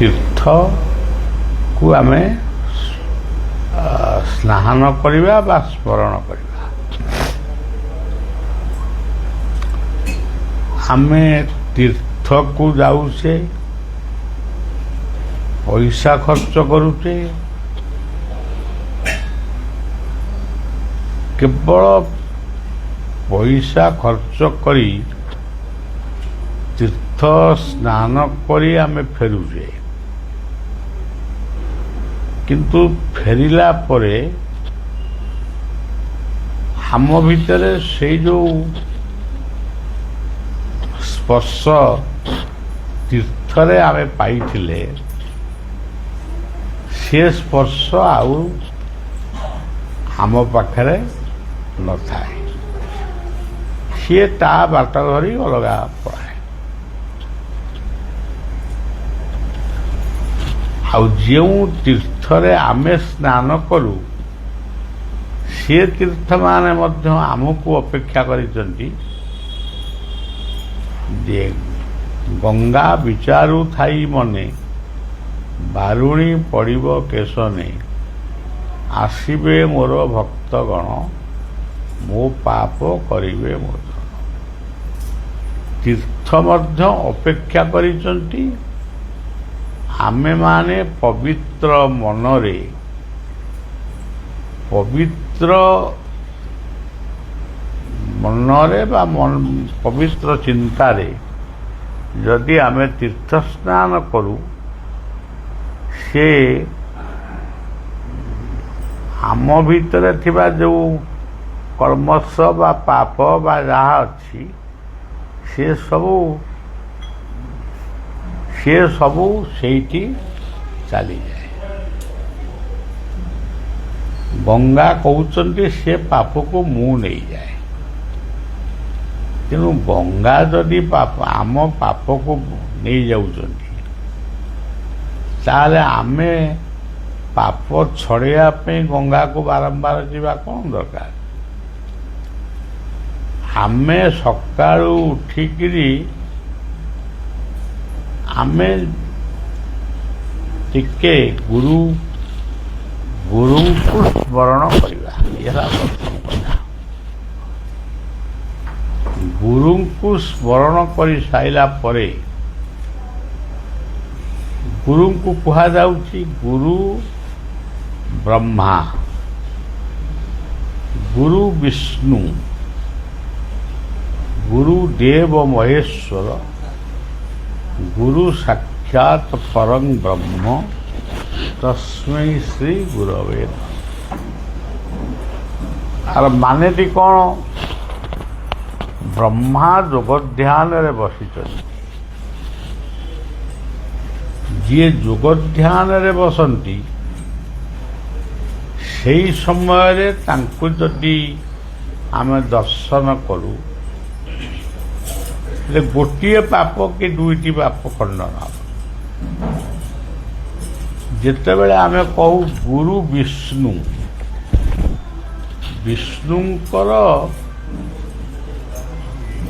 ତୀର୍ଥକୁ ଆମେ ସ୍ନାନ କରିବା ବା ସ୍ମରଣ କରିବା। ଆମେ ତୀର୍ଥକୁ ଯାଉଛେ, ପଇସା ଖର୍ଚ୍ଚ କରୁଛେ, କେବଳ ପଇସା ଖର୍ଚ୍ଚ କରି ତୀର୍ଥ ସ୍ନାନ କରି ଆମେ ଫେରୁଛେ, କିନ୍ତୁ ଫେରିଲା ପରେ ଆମ ଭିତରେ ସେଇ ଯେଉଁ ସ୍ପର୍ଶ ତୀର୍ଥରେ ଆମେ ପାଇଥିଲେ ସେ ସ୍ପର୍ଶ ଆଉ ଆମ ପାଖରେ ନଥାଏ, ସିଏ ତା ବାଟ ଧରି ଅଲଗା ପଳାଏ। ଆଉ ଯେଉଁ ତୀର୍ଥରେ ଆମେ ସ୍ନାନ କରୁ ସେ ତୀର୍ଥମାନେ ମଧ୍ୟ ଆମକୁ ଅପେକ୍ଷା କରିଛନ୍ତି ଯେ ଗଙ୍ଗା ବିଚାରୁ ଥାଇ ମନେ ବାରୁଣୀ ପଡ଼ିବ କେଶନେ ଆସିବେ ମୋର ଭକ୍ତଗଣ ମୋ ପାପ କରିବେ ମୋଚନ। ତୀର୍ଥ ମଧ୍ୟ ଅପେକ୍ଷା କରିଛନ୍ତି ଆମେମାନେ ପବିତ୍ର ମନରେ, ବା ପବିତ୍ର ଚିନ୍ତାରେ ଯଦି ଆମେ ତୀର୍ଥ ସ୍ନାନ କରୁ ସେ ଆମ ଭିତରେ ଥିବା ଯେଉଁ କର୍ମଶ ବା ପାପ ବା ଯାହା ଅଛି ସେ ସବୁ ସେଇଠି ଚାଲିଯାଏ। ଗଙ୍ଗା କହୁଛନ୍ତି ସେ ପାପକୁ ମୁଁ ନେଇଯାଏ। ତେଣୁ ଗଙ୍ଗା ଯଦି ଆମ ପାପକୁ ନେଇଯାଉଛନ୍ତି ତାହେଲେ ଆମେ ପାପ ଛଡ଼େଇବା ପାଇଁ ଗଙ୍ଗାକୁ ବାରମ୍ବାର ଯିବା କ'ଣ ଦରକାର? ଆମେ ସକାଳୁ ଉଠିକିରି ଆମେ ଟିକେ ଗୁରୁଙ୍କୁ ସ୍ମରଣ କରିବା। ଏହା ପ୍ରଥମ କଥା। ଗୁରୁଙ୍କୁ ସ୍ମରଣ କରି ସାରିଲା ପରେ ଗୁରୁଙ୍କୁ କୁହାଯାଉଛି ଗୁରୁ ବ୍ରହ୍ମା, ଗୁରୁ ବିଷ୍ଣୁ, ଗୁରୁ ଦେବ ମହେଶ୍ୱର, ଗୁରୁ ସାକ୍ଷାତ ପରଂ ବ୍ରହ୍ମ ତସ୍ମୈ ଶ୍ରୀ ଗୁରବେ ନମଃ। ଆର ମାନେଟି କ'ଣ? ବ୍ରହ୍ମା ଯୋଗଧ୍ୟାନରେ ବସିଛନ୍ତି। ଯିଏ ଯୋଗଧ୍ୟାନରେ ବସନ୍ତି ସେହି ସମୟରେ ତାଙ୍କୁ ଯଦି ଆମେ ଦର୍ଶନ କରୁ ଗୋଟିଏ ପାପ କି ଦୁଇଟି ପାପ ଖଣ୍ଡନ ହେବ। ଯେତେବେଳେ ଆମେ କହୁ ଗୁରୁ ବିଷ୍ଣୁ, ବିଷ୍ଣୁଙ୍କର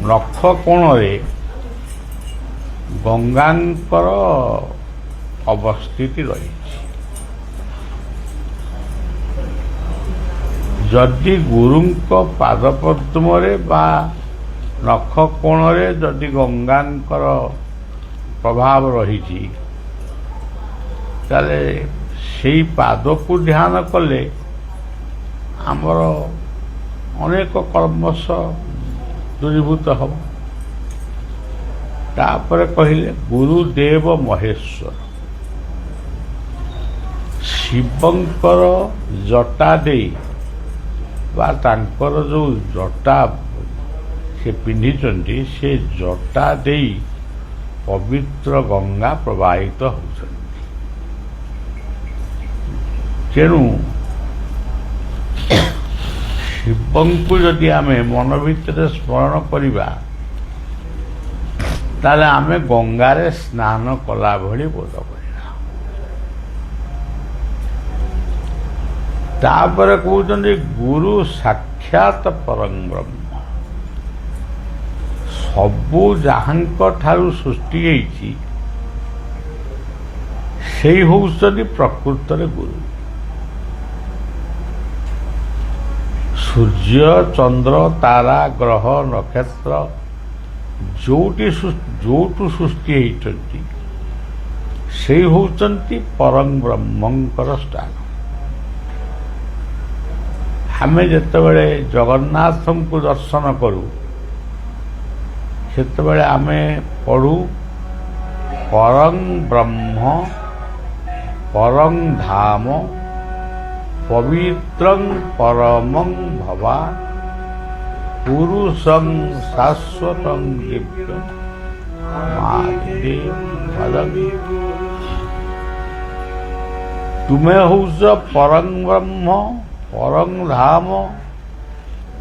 ନଖ କୋଣରେ ଗଙ୍ଗାଙ୍କର ଅବସ୍ଥିତି ରହିଛି। ଯଦି ଗୁରୁଙ୍କ ପାଦପଦ୍ମରେ ବା ନଖ କୋଣରେ ଯଦି ଗଙ୍ଗାଙ୍କର ପ୍ରଭାବ ରହିଛି ତାହେଲେ ସେଇ ପାଦକୁ ଧ୍ୟାନ କଲେ ଆମର ଅନେକ କର୍ମଶ ଦୂରୀଭୂତ ହେବ। ତାପରେ କହିଲେ ଗୁରୁଦେବ ମହେଶ୍ୱର, ଶିବଙ୍କର ଜଟା ଦେଇ ବା ତାଙ୍କର ଯେଉଁ ଜଟା ସେ ପିନ୍ଧିଛନ୍ତି ସେ ଜଟା ଦେଇ ପବିତ୍ର ଗଙ୍ଗା ପ୍ରବାହିତ ହେଉଛନ୍ତି। ତେଣୁ ଶିବଙ୍କୁ ଯଦି ଆମେ ମନ ଭିତରେ ସ୍ମରଣ କରିବା ତାହେଲେ ଆମେ ଗଙ୍ଗାରେ ସ୍ନାନ କଲା ଭଳି ବୋଧ କରିବା। ତାପରେ କହୁଛନ୍ତି ଗୁରୁ ସାକ୍ଷାତ ପରଂ ବ୍ରହ୍ମ, ସବୁ ଯାହାଙ୍କ ଠାରୁ ସୃଷ୍ଟି ହେଇଛି ସେଇ ହେଉଛନ୍ତି ପ୍ରକୃତରେ ଗୁରୁ। ସୂର୍ଯ୍ୟ ଚନ୍ଦ୍ର ତାରା ଗ୍ରହ ନକ୍ଷତ୍ର ଯୋଉଠୁ ସୃଷ୍ଟି ହେଇଛନ୍ତି ସେଇ ହେଉଛନ୍ତି ପରଂ ବ୍ରହ୍ମଙ୍କର ସ୍ଥାନ। ଆମେ ଯେତେବେଳେ ଜଗନ୍ନାଥଙ୍କୁ ଦର୍ଶନ କରୁ ସେତେବେଳେ ଆମେ ପଢ଼ୁ ପରଂ ବ୍ରହ୍ମ ପରଂ ଧାମ ପବିତ୍ରଂ ପରମଂ ଭବା ପୁରୁଷଂ ଶାଶ୍ୱତଂ ଦିବ୍ୟଂ ମାତେ ଭଜମି। ତୁମେ ହଉଛ ପରଂ ବ୍ରହ୍ମ ପରଂ ଧାମ,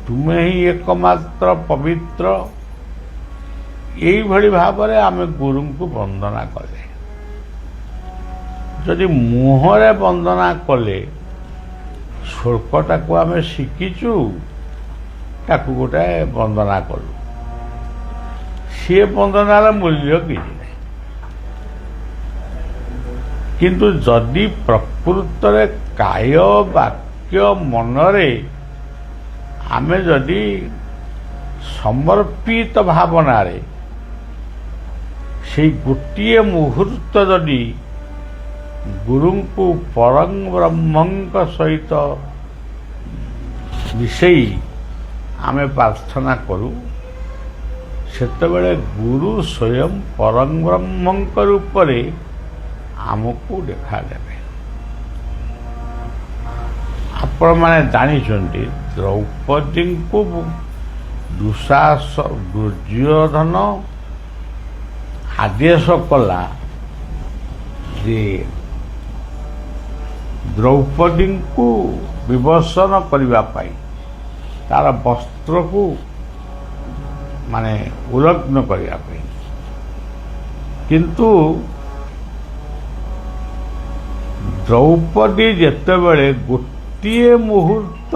ତୁମେ ହିଁ ଏକମାତ୍ର ପବିତ୍ର। ଏଇଭଳି ଭାବରେ ଆମେ ଗୁରୁଙ୍କୁ ବନ୍ଦନା କଲେ। ଯଦି ମୁହଁରେ ବନ୍ଦନା କଲେ ଶ୍ଳୋକଟାକୁ ଆମେ ଶିଖିଛୁ, ତାକୁ ଗୋଟାଏ ବନ୍ଦନା କଲୁ, ସିଏ ବନ୍ଦନାର ମୂଲ୍ୟ କିଛି ନାହିଁ। କିନ୍ତୁ ଯଦି ପ୍ରକୃତରେ କାୟ ବାକ୍ୟ ମନରେ ଆମେ ଯଦି ସମର୍ପିତ ଭାବନାରେ ସେଇ ଗୋଟିଏ ମୁହୂର୍ତ୍ତ ଯଦି ଗୁରୁଙ୍କୁ ପରଂ ବ୍ରହ୍ମଙ୍କ ସହିତ ମିଶେଇ ଆମେ ପ୍ରାର୍ଥନା କରୁ, ସେତେବେଳେ ଗୁରୁ ସ୍ୱୟଂ ପରଂ ବ୍ରହ୍ମଙ୍କ ରୂପରେ ଆମକୁ ଦେଖାଦେବେ। ଆପଣମାନେ ଜାଣିଛନ୍ତି ଦ୍ରୌପଦୀଙ୍କୁ ଦୁର୍ଯ୍ୟୋଧନ ଆଦେଶ କଲା ଯେ ଦ୍ରୌପଦୀଙ୍କୁ ବିବର୍ଷଣ କରିବା ପାଇଁ ତାର ବସ୍ତ୍ରକୁ ଉଲଗ୍ନ କରିବା ପାଇଁ। କିନ୍ତୁ ଦ୍ରୌପଦୀ ଯେତେବେଳେ ଗୋଟିଏ ମୁହୂର୍ତ୍ତ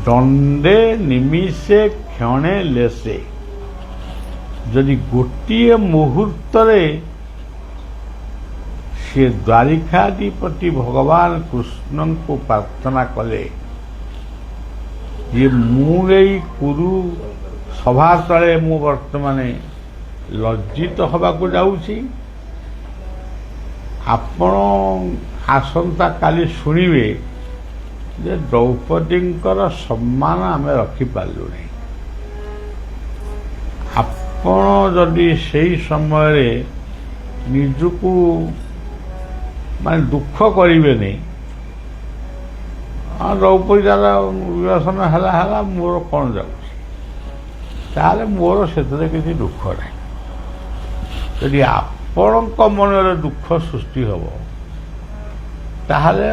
ଦଣ୍ଡେ ନିମିଷେ କ୍ଷଣେ ଲେସେ, ଯଦି ଗୋଟିଏ ମୁହୂର୍ତ୍ତରେ ସେ ଦ୍ୱାରିକାଧିପତି ଭଗବାନ କୃଷ୍ଣଙ୍କୁ ପ୍ରାର୍ଥନା କଲେ ଯେ ମୁଁ ଏଇ କୁରୁ ସଭା ତଳେ ମୁଁ ବର୍ତ୍ତମାନ ଲଜ୍ଜିତ ହେବାକୁ ଯାଉଛି, ଆପଣ ଆସନ୍ତା କାଲି ଶୁଣିବେ ଯେ ଦ୍ରୌପଦୀଙ୍କର ସମ୍ମାନ ଆମେ ରଖିପାରିଲୁ ନାହିଁ। ଆପଣ ଯଦି ସେହି ସମୟରେ ନିଜକୁ ଦୁଃଖ କରିବେନି, ଦ୍ରୌପଦୀର ବିବର୍ଷଣ ହେଲା ମୋର କ'ଣ ଯାଉଛି, ତାହେଲେ ମୋର ସେଥିରେ କିଛି ଦୁଃଖ ନାହିଁ। ଯଦି ଆପଣଙ୍କ ମନରେ ଦୁଃଖ ସୃଷ୍ଟି ହେବ ତାହେଲେ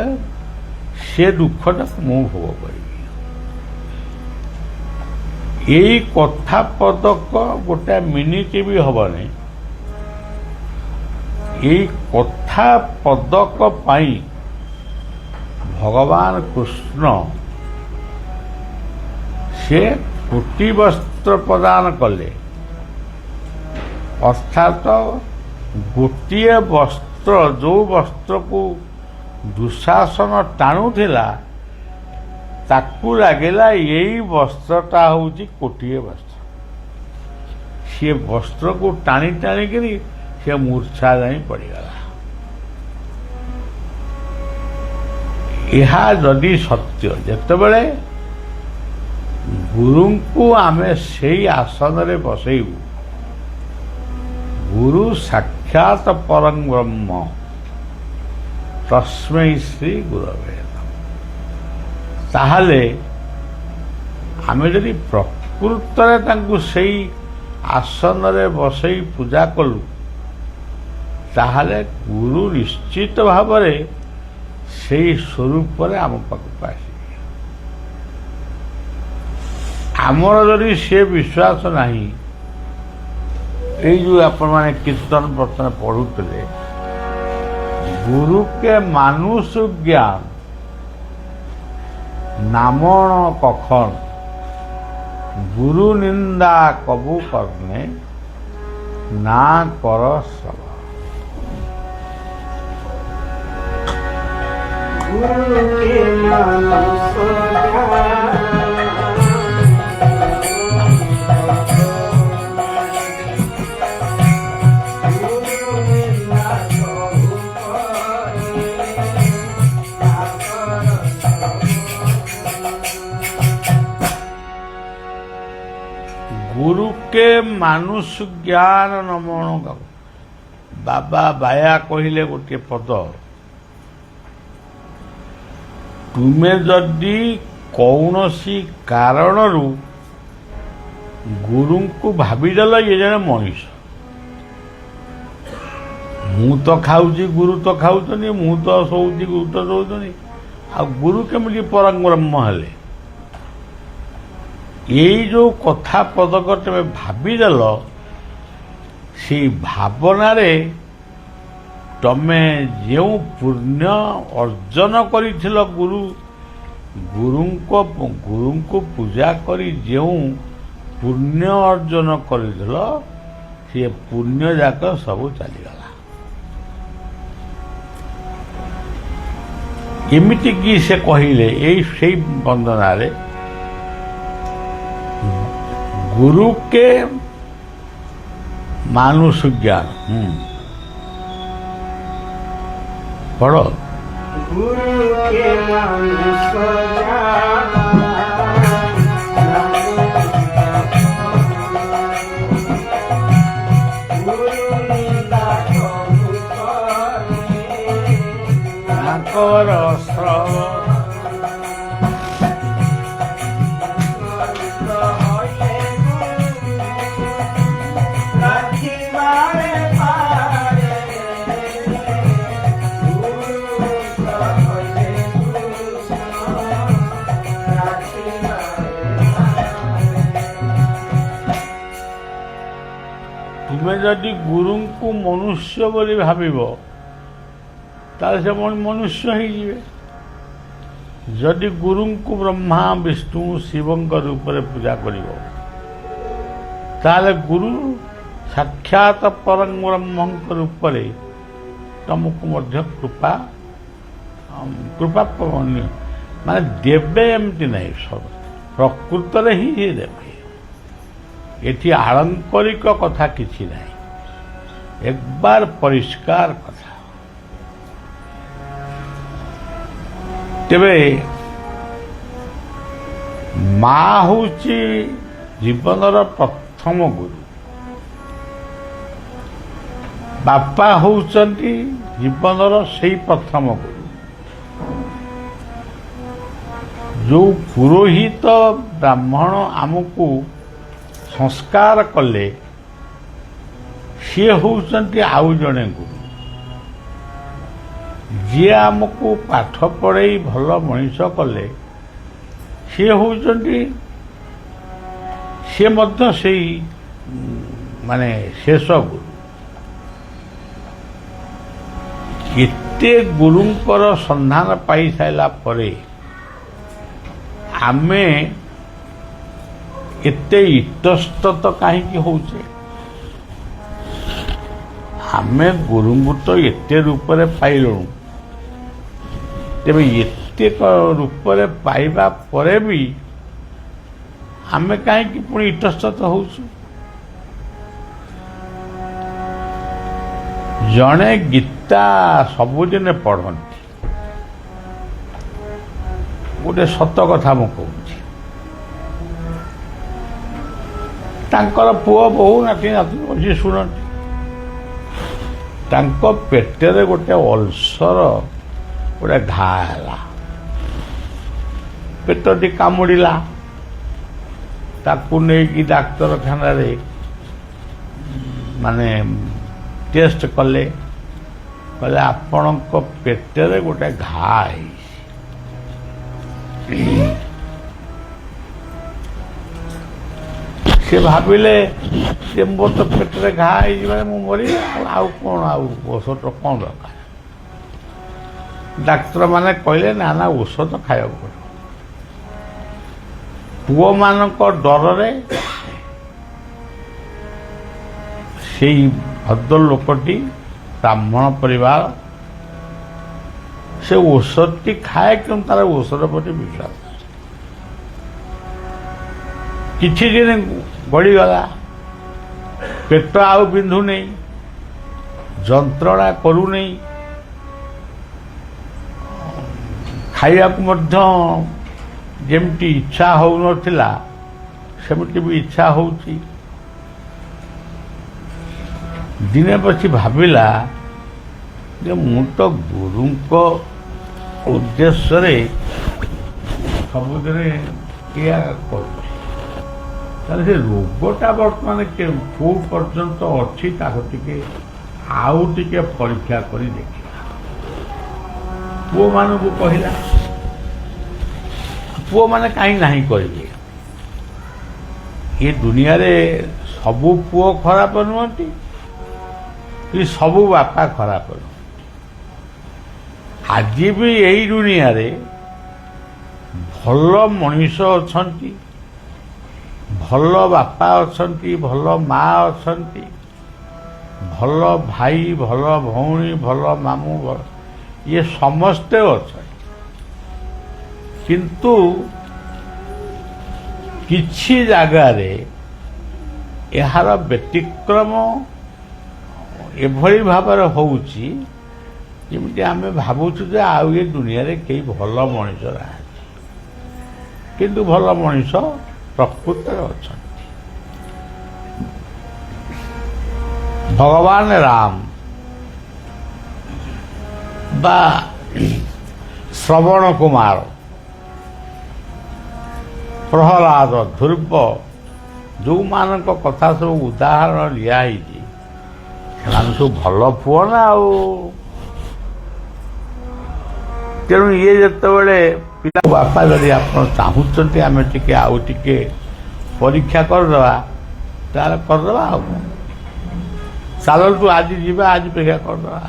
ସେ ଦୁଃଖଟାକୁ ମୁଁ ଭୋଗ କରିବି। ଏଇ କଥା ପଦକ ଗୋଟାଏ ମିନିଟ୍ ବି ହେବନି। ଏଇ କଥା ପଦକ ପାଇଁ ଭଗବାନ କୃଷ୍ଣ ସେ କୋଟି ବସ୍ତ୍ର ପ୍ରଦାନ କଲେ। ଅର୍ଥାତ୍ ଗୋଟିଏ ବସ୍ତ୍ର, ଯେଉଁ ବସ୍ତ୍ରକୁ ଦୁଃଶାସନ ଟାଣୁଥିଲା ତାକୁ ଲାଗିଲା ଏଇ ବସ୍ତ୍ରଟା ହେଉଛି କୋଟିଏ ବସ୍ତ୍ର। ସିଏ ବସ୍ତ୍ରକୁ ଟାଣି ଟାଣିକିରି ସେ ମୂର୍ଚ୍ଛା ଯାଇ ପଡ଼ିଗଲା। ଏହା ଯଦି ସତ୍ୟ, ଯେତେବେଳେ ଗୁରୁଙ୍କୁ ଆମେ ସେଇ ଆସନରେ ବସେଇବୁ, ଗୁରୁ ସାକ୍ଷାତ ପରଂ ବ୍ରହ୍ମ ତସ୍ମୈ ଶ୍ରୀ ଗୁରବେ ନମଃ, ତାହେଲେ ଆମେ ଯଦି ପ୍ରକୃତରେ ତାଙ୍କୁ ସେଇ ଆସନରେ ବସେଇ ପୂଜା କଲୁ, ତାହେଲେ ଗୁରୁ ନିଶ୍ଚିତ ଭାବରେ ସେଇ ସ୍ୱରୂପରେ ଆମ ପାଖକୁ ଆସିବେ। ଆମର ଯଦି ସେ ବିଶ୍ୱାସ ନାହିଁ, এই যে আপনার কীর্তন বর্তমানে পড়ুলে গুরুকে মানুষ জ্ঞান নামণ কখন গুরু নিন্দা কবু কর্ণে না কর শ্রবণ। गुरु के मानुष ज्ञान नमन गाऊ बाबा बाया कहले गोटे पद तुमे जदि कौनसी कारणरू गुरु को भाविदेल ये जने मनीष मु तो खाऊची गुरु तो खाऊचनी मु तो शोची गुरु तो शोचनी आ गुरु केमिति परम ब्रह्म हेले यही जो कथा पदक तुम भाविदेल से भावना तमे जो पुण्य अर्जन कर गुरु को पूजा करी जो पुण्य अर्जन कर सी पुण्य जाक सब चलीगला एमिति कि से कहले यही वंदना रे गुरु के मानुष ज्ञान पढ़ो गुरु के मानुष ज्ञान तुम्हें जदि गुरु को मनुष्य बोली भाविब ताले से मनुष्य ही जीवे जदि गुरु को ब्रह्मा विष्णु शिवं रूप में पूजा करिवो ताले गुरु साक्षात परम ब्रह्म रूप में तुमको मध्य कृपा कृपा माने देवे एमती नहीं सब प्रकृत रे ही ये देवे एठी आलंकारिक कथा किछि नहीं एक बार परिष्कार कथा तेबे माँ होची जीवनर प्रथम गुरु बापा होचंती जीवनर सेई प्रथम गुरु जो पुरोहित ब्राह्मण आमको संस्कार कले सी होचंती आउ जणे गुरु जी आमको पाठ पढ़ाई भल मनीष कले सी होचंती सी मध्य सेई माने शेष गुरु एते गुरुंकर संधान पाई साइला परे आमे एते इतस्तत कहीं होचे आमे गुरु तो एते रूप में पाइलु तेरे एते रूप में पाइबा परे भी आमे कहीं पुणी इतस्तत होचु जड़े गीता सबुदिन पढ़ती गोटे सत कथा मु कहूँ तांकर पुओ बहु नाती नाती बसी शुणती तांको पेटेरे गोटे अल्सर गोटे घा है पेटटी कामुड़िला ताकू नहीं डाक्तरखाना रे माने टेस्ट कले कहले आपण पेटेरे गोटे घा है से भाविले से मोर तो पेटरे घा हो मरी आउ कौन औषध कौन दरकार डाक्तर माने कहले ना ना औषध खाया पड़े पुओ मानक डर रे से भद्र लोकटी ब्राह्मण परिवार ସେ ଔଷଧଟି ଖାଏ କିନ୍ତୁ ତାର ଔଷଧ ପ୍ରତି ବିଶ୍ୱାସ ଅଛି। କିଛି ଦିନ ଗଡ଼ିଗଲା, ପେଟ ଆଉ ବିନ୍ଧୁନେଇ, ଯନ୍ତ୍ରଣା କରୁନେଇ, ଖାଇବାକୁ ମଧ୍ୟ ଯେମିତି ଇଚ୍ଛା ହେଉନଥିଲା ସେମିତି ବି ଇଚ୍ଛା ହେଉଛି। ଦିନେ ପଛିି ଭାବିଲା ଯେ ମୁଁ ତ ଗୁରୁଙ୍କ ଉଦ୍ଦେଶ୍ୟରେ ସବୁଦିନ ଏଇଆ କରୁଛି, ତାହେଲେ ସେ ରୋଗଟା ବର୍ତ୍ତମାନ କେଉଁ ପର୍ଯ୍ୟନ୍ତ ଅଛି ତାକୁ ଟିକେ ଆଉ ଟିକେ ପରୀକ୍ଷା କରି ଦେଖିବା। ପୁଅମାନଙ୍କୁ କହିଲା, ପୁଅମାନେ କାହିଁ ନାହିଁ କହିବେ? ଏ ଦୁନିଆରେ ସବୁ ପୁଅ ଖରାପ ନୁହନ୍ତି କି ସବୁ ବାପା ଖରାପ ନୁହନ୍ତି। ଆଜି ବି ଏଇ ଦୁନିଆରେ ଭଲ ମଣିଷ ଅଛନ୍ତି, ଭଲ ବାପା ଅଛନ୍ତି, ଭଲ ମା ଅଛନ୍ତି, ଭଲ ଭାଇ, ଭଲ ଭଉଣୀ, ଭଲ ମାମୁଁ, ଇଏ ସମସ୍ତେ ଅଛନ୍ତି। କିନ୍ତୁ କିଛି ଜାଗାରେ ଏହାର ବ୍ୟତିକ୍ରମ ଏଭଳି ଭାବରେ ହେଉଛି ଯେମିତି ଆମେ ଭାବୁଛୁ ଯେ ଆଉ ଏ ଦୁନିଆରେ କେହି ଭଲ ମଣିଷ ନାହାନ୍ତି, କିନ୍ତୁ ଭଲ ମଣିଷ ପ୍ରକୃତରେ ଅଛନ୍ତି। ଭଗବାନ ରାମ ବା ଶ୍ରବଣ କୁମାର, ପ୍ରହ୍ଲାଦ, ଧ୍ରୁବ, ଯେଉଁମାନଙ୍କ କଥା ସବୁ ଉଦାହରଣ ଦିଆହେଇଛି ସେମାନେ ସବୁ ଭଲ ପୁଅ ନା ଆଉ। ତେଣୁ ଇଏ ଯେତେବେଳେ ପିଲା ବାପା ଯଦି ଆପଣ ଚାହୁଁଛନ୍ତି ଆମେ ଟିକେ ଆଉ ଟିକେ ପରୀକ୍ଷା କରିଦେବା, ତାହେଲେ କରିଦେବା। ଆଉ ଚାଲନ୍ତୁ ଆଜି ଯିବା, ଆଜି ପରୀକ୍ଷା କରିଦେବା।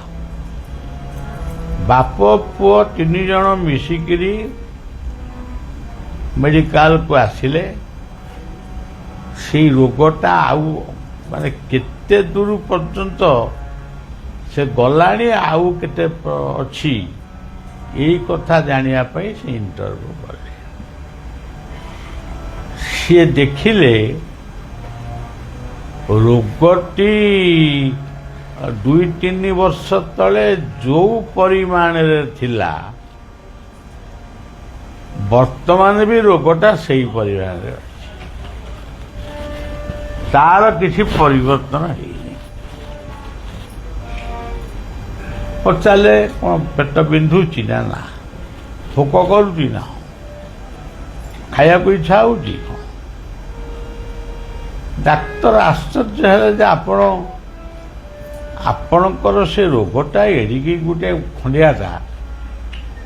ବାପ ପୁଅ 3 ଜଣ ମିଶିକିରି ମେଡିକାଲକୁ ଆସିଲେ। ସେଇ ରୋଗଟା ଆଉ ମାନେ କେତେ ଦୂର ପର୍ଯ୍ୟନ୍ତ ସେ ଗଲାଣି, ଆଉ କେତେ ଅଛି, ଏଇ କଥା ଜାଣିବା ପାଇଁ ସେ ଇଣ୍ଟରଭ୍ୟୁ କଲେ। ସିଏ ଦେଖିଲେ ରୋଗଟି 2-3 ବର୍ଷ ତଳେ ଯୋଉ ପରିମାଣରେ ଥିଲା ବର୍ତ୍ତମାନ ବି ରୋଗଟା ସେଇ ପରିମାଣରେ ଅଛି, ତାର କିଛି ପରିବର୍ତ୍ତନ ହେଇନି। ପଚାରିଲେ କ'ଣ ପେଟ ବିନ୍ଧୁଛି ନା ନା, ଭୋକ କରୁଛି ନା, ଖାଇବାକୁ ଇଚ୍ଛା ହେଉଛି? ଡାକ୍ତର ଆଶ୍ଚର୍ଯ୍ୟ ହେଲେ ଯେ ଆପଣଙ୍କର ସେ ରୋଗଟା ଏଡ଼ିକି ଗୋଟେ ଖଣ୍ଡିଆଟା,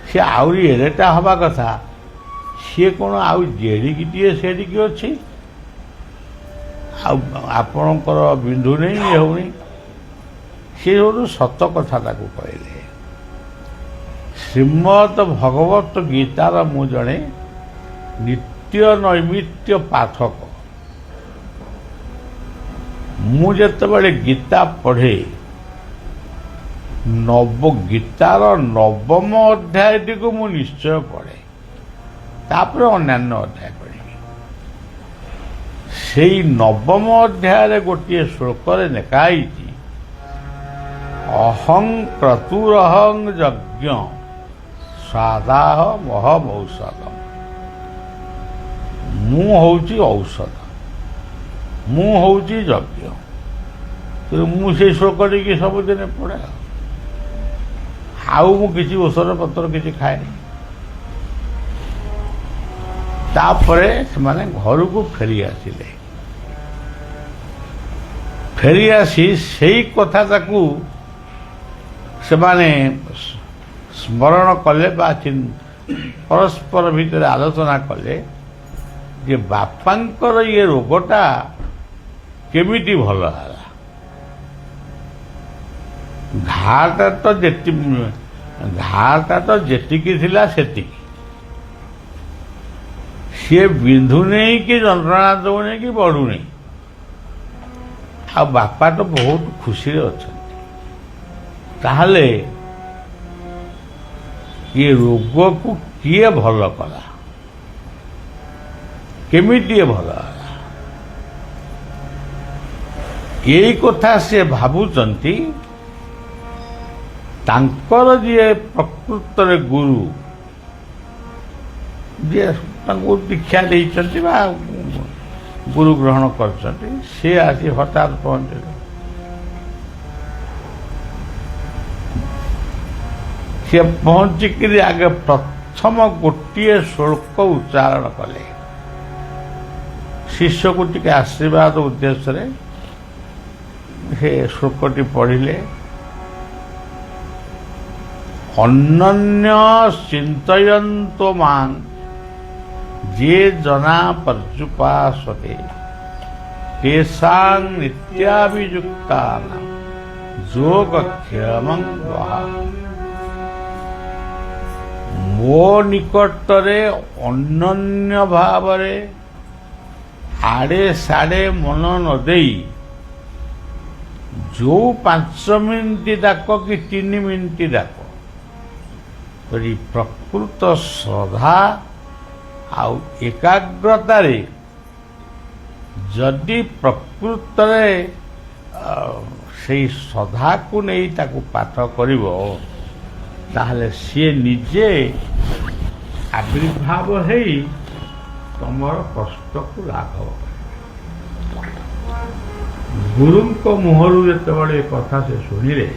ସିଏ ଆହୁରି ଏଡ଼େଟା ହେବା କଥା, ସିଏ କ'ଣ ଆଉ ଯେଡ଼ିକିଟିଏ ସେଡ଼ିକି ଅଛି, ଆଉ ଆପଣଙ୍କର ବିନ୍ଧୁନି, ଇଏ ହେଉନି। ସେ ଗୋଟେ ସତ କଥା ତାକୁ କହିଲେ। ଶ୍ରୀମଦ ଭଗବତ ଗୀତାର ମୁଁ ଜଣେ ନିତ୍ୟ ନୈମିତ୍ୟ ପାଠକ। ମୁଁ ଯେତେବେଳେ ଗୀତା ପଢ଼େ, ଗୀତାର 9ମ ଅଧ୍ୟାୟଟିକୁ ମୁଁ ନିଶ୍ଚୟ ପଢ଼େ, ତାପରେ ଅନ୍ୟାନ୍ୟ ଅଧ୍ୟାୟ ପଢ଼ିବି। ସେଇ 9ମ ଅଧ୍ୟାୟରେ ଗୋଟିଏ ଶ୍ଲୋକରେ ଲେଖା ହେଇଛି, ଅହଂ କ୍ରତୁରହଂ ଯଜ୍ଞ ସ୍ୱାଦାହ ମହମ ଔଷଧ। ମୁଁ ହେଉଛି ଔଷଧ, ମୁଁ ହେଉଛି ଯଜ୍ଞ। ମୁଁ ସେଇ ଶ୍ଲୋକଟିକି ସବୁଦିନ ପଢ଼େ। ଆଉ ମୁଁ କିଛି ଔଷଧ ପତ୍ର କିଛି ଖାଏନି। ତାପରେ ସେମାନେ ଘରକୁ ଫେରି ଆସିଲେ। ଫେରି ଆସି ସେଇ କଥାଟାକୁ ସେମାନେ ସ୍ମରଣ କଲେ ବା ପରସ୍ପର ଭିତରେ ଆଲୋଚନା କଲେ ଯେ ବାପାଙ୍କର ଇଏ ରୋଗଟା କେମିତି ଭଲ ହେଲା। ଘାଟା ତ ଯେତିକି ଥିଲା ସେତିକି, ସିଏ ବିନ୍ଧୁନେଇ କି ଯନ୍ତ୍ରଣା ଦେଉନି କି ବଢ଼ୁନି, ଆଉ ବାପା ତ ବହୁତ ଖୁସିରେ ଅଛନ୍ତି। ତାହେଲେ ଏ ରୋଗକୁ କିଏ ଭଲ କଲା, କେମିତି ଭଲ ହେଲା, ଏଇ କଥା ସେ ଭାବୁଛନ୍ତି। ତାଙ୍କର ଯିଏ ପ୍ରକୃତରେ ଗୁରୁ, ଯିଏ ତାଙ୍କୁ ଦୀକ୍ଷା ଦେଇଛନ୍ତି ବା ଗୁରୁ ଗ୍ରହଣ କରିଛନ୍ତି, ସେ ଆସି ହଠାତ୍ ପହଞ୍ଚିଲେ। ସେ ପହଞ୍ଚିକିରି ଆଗେ ପ୍ରଥମ ଗୋଟିଏ ଶ୍ଲୋକ ଉଚ୍ଚାରଣ କଲେ। ଶିଷ୍ୟକୁ ଟିକେ ଆଶୀର୍ବାଦ ଉଦ୍ଦେଶ୍ୟରେ ସେ ଶ୍ଲୋକଟି ପଢ଼ିଲେ। ଅନନ୍ୟ ଚିନ୍ତୟନ୍ତୋ ମାଂ ଯେ ଜନା ପର୍ଯ୍ୟୁପାସତେ ତେଷାଂ ନିତ୍ୟାଭିଯୁକ୍ତାନାଂ ଯୋଗକ୍ଷେମଂ ବହା। ମୋ ନିକଟରେ ଅନନ୍ୟ ଭାବରେ ଆଡ଼େ ସାଡ଼େ ମନ ନ ଦେଇ ଯୋଉ 5 ମିନିଟ୍ ଡାକ କି 3 ମିନିଟ୍ ଡାକ କରି ପ୍ରକୃତ ଶ୍ରଦ୍ଧା ଆଉ ଏକାଗ୍ରତାରେ ଯଦି ପ୍ରକୃତରେ ସେଇ ଶ୍ରଦ୍ଧାକୁ ନେଇ ତାକୁ ପାଠ କରିବ, ତାହେଲେ ସିଏ ନିଜେ ଆବିର୍ଭାବ ହେଇ ତମର କଷ୍ଟକୁ ଲାଘବ କରିବ। ଗୁରୁଙ୍କ ମୁହଁରୁ ଯେତେବେଳେ ଏ କଥା ସେ ଶୁଣିଲେ,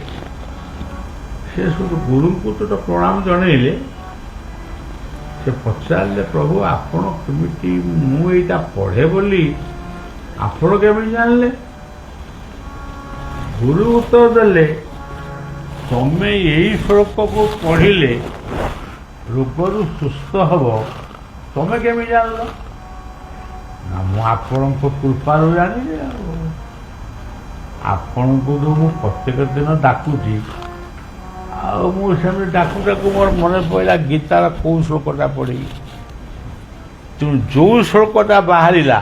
ସେ ସବୁ ଗୁରୁଙ୍କୁ ତ ପ୍ରଣାମ ଜଣେଇଲେ। ସେ ପଚାରିଲେ, ପ୍ରଭୁ ଆପଣ କେମିତି, ମୁଁ ଏଇଟା ପଢ଼େ ବୋଲି ଆପଣ କେମିତି ଜାଣିଲେ? ଗୁରୁ ଉତ୍ତର ଦେଲେ, ତମେ ଏଇ ଶ୍ଲୋକକୁ ପଢ଼ିଲେ ରୋଗରୁ ସୁସ୍ଥ ହବ, ତମେ କେମିତି ଜାଣିଲ? ନା, ମୁଁ ଆପଣଙ୍କ କୃପାରୁ ଜାଣିଲି। ଆଉ ଆପଣଙ୍କୁ ଯୋଉ ମୁଁ ପ୍ରତ୍ୟେକ ଦିନ ଡାକୁଛି, ଆଉ ମୁଁ ସେମିତି ଡାକୁ ଡାକୁ ମୋର ମନେ ପଡ଼ିଲା ଗୀତାର କୋଉ ଶ୍ଲୋକଟା ପଢ଼ି, ତେଣୁ ଯୋଉ ଶ୍ଲୋକଟା ବାହାରିଲା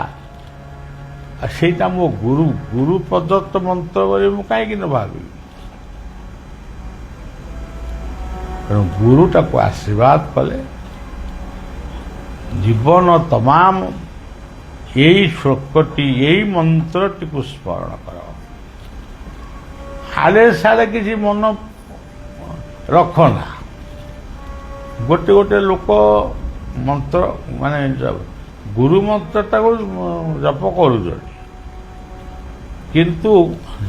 ସେଇଟା ମୋ ଗୁରୁ ପ୍ରଦତ୍ତ ମନ୍ତ୍ର ବୋଲି ମୁଁ କାହିଁକି ନ ଭାବିବି? ତେଣୁ ଗୁରୁ ତାକୁ ଆଶୀର୍ବାଦ କଲେ, ଜୀବନ ତମାମ ଏଇ ଶ୍ଲୋକଟି, ଏଇ ମନ୍ତ୍ରଟିକୁ ସ୍ମରଣ କର, ଆଡ଼େ ସାଡ଼େ କିଛି ମନ ରଖନା। ଗୋଟେ ଗୋଟେ ଲୋକ ମନ୍ତ୍ର ମାନେ ଗୁରୁ ମନ୍ତ୍ରଟାକୁ ଜପ କରୁଛନ୍ତି, କିନ୍ତୁ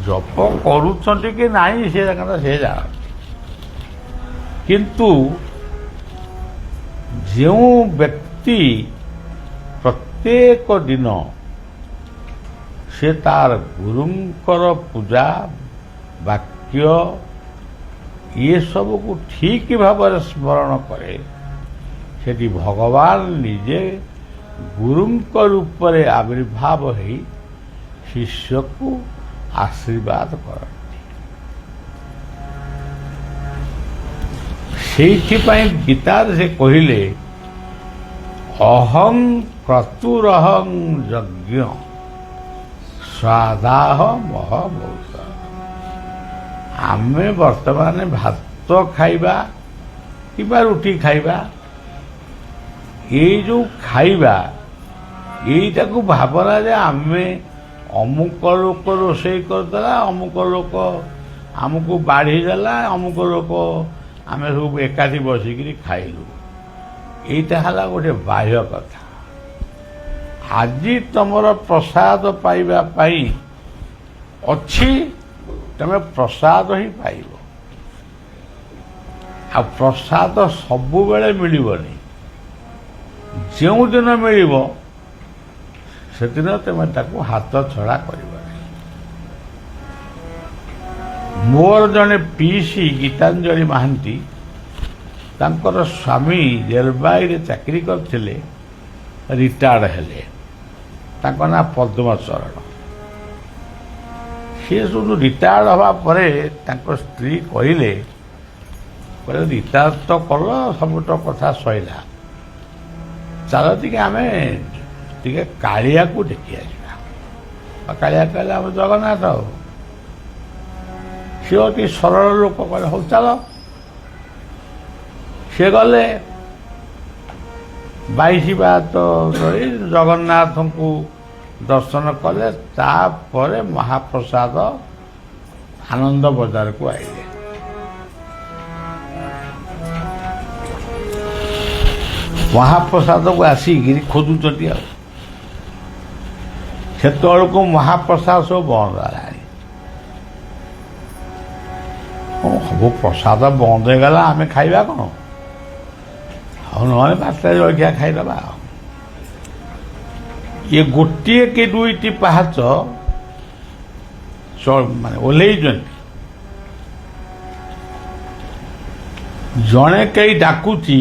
ଜପ କରୁଛନ୍ତି କି ନାହିଁ ସେ ଜାଣନ୍ତି। କିନ୍ତୁ ଯେଉଁ ବ୍ୟକ୍ତି ପ୍ରତ୍ୟେକ ଦିନ ସେ ତାର ଗୁରୁଙ୍କର ପୂଜା ବାକ୍ୟ ଇଏ ସବୁକୁ ଠିକ ଭାବରେ ସ୍ମରଣ କରେ, ସେଠି ଭଗବାନ ନିଜେ ଗୁରୁଙ୍କ ରୂପରେ ଆବିର୍ଭାବ ହେଇ ଶିଷ୍ୟକୁ ଆଶୀର୍ବାଦ କରନ୍ତି। ସେଇଥିପାଇଁ ଗୀତାରେ ସେ କହିଲେ, ଅହଂ କ୍ରତୁରହଂ ଯଜ୍ଞ ସ୍ୱାଦାହ ମହମୌଷ। ଆମେ ବର୍ତ୍ତମାନ ଭାତ ଖାଇବା କିମ୍ବା ରୁଟି ଖାଇବା, ଏଇ ଯୋଉ ଖାଇବା, ଏଇଟାକୁ ଭାବନା ଯେ ଆମେ ଅମୁକ ଲୋକ ରୋଷେଇ କରିଦେଲା, ଅମୁକ ଲୋକ ଆମକୁ ବାଢ଼ିଦେଲା, ଅମୁକ ଲୋକ ଆମେ ସବୁ ଏକାଠି ବସିକିରି ଖାଇଲୁ, ଏଇଟା ହେଲା ଗୋଟେ ବାହ୍ୟ କଥା। ଆଜି ତମର ପ୍ରସାଦ ପାଇବା ପାଇଁ ଅଛି, ତମେ ପ୍ରସାଦ ହିଁ ପାଇବ। ଆଉ ପ୍ରସାଦ ସବୁବେଳେ ମିଳିବନି, ଯେଉଁଦିନ ମିଳିବ ସେଦିନ ତମେ ତାକୁ ହାତ ଛଡ଼ା କରିବ ନାହିଁ। ମୋର ଜଣେ ପିଇସି ଗୀତାଞ୍ଜଳି ମହାନ୍ତି, ତାଙ୍କର ସ୍ୱାମୀ ରେଳବାଇରେ ଚାକିରି କରିଥିଲେ, ରିଟାୟାର୍ଡ ହେଲେ, ତାଙ୍କ ନାଁ ପଦ୍ମଚରଣ। ସେ ସବୁ ରିଟାୟାର୍ଡ ହେବା ପରେ ତାଙ୍କ ସ୍ତ୍ରୀ କହିଲେ, ରିଟାୟାର୍ଡ ତ କଲ, ସବୁ ତ କଥା ସଇଲା, ଚାଲ ଟିକେ ଆମେ ଟିକେ କାଳିଆକୁ ଦେଖି ଆସିବା। କାଳିଆ କହିଲେ ଆମ ଜଗନ୍ନାଥ। ସିଏ ଅତି ସରଳ ଲୋକ, କହିଲେ ହଉ ଚାଲ। ସେ ଗଲେ 22 ପାହାଚ ଧରି ଜଗନ୍ନାଥଙ୍କୁ ଦର୍ଶନ କଲେ। ତାପରେ ମହାପ୍ରସାଦ ଆନନ୍ଦ ବଜାରକୁ ଆଇଲେ। ମହାପ୍ରସାଦକୁ ଆସିକିରି ଖୋଜୁଛନ୍ତି ଆଉ। ସେତେବେଳକୁ ମହାପ୍ରସାଦ ସବୁ ବନ୍ଦ ହେଲାଣି। ସବୁ ପ୍ରସାଦ ବନ୍ଦ ହେଇଗଲା, ଆମେ ଖାଇବା କ'ଣ? ଆଉ ନହେଲେ ବାଟରେ ଜଳଖିଆ ଖାଇଦେବା ଆଉ। ଇଏ ଗୋଟିଏ କି ଦୁଇଟି ପାହାଚ ମାନେ ଓହ୍ଲେଇଛନ୍ତି। ଜଣେ କେହି ଡାକୁଛି,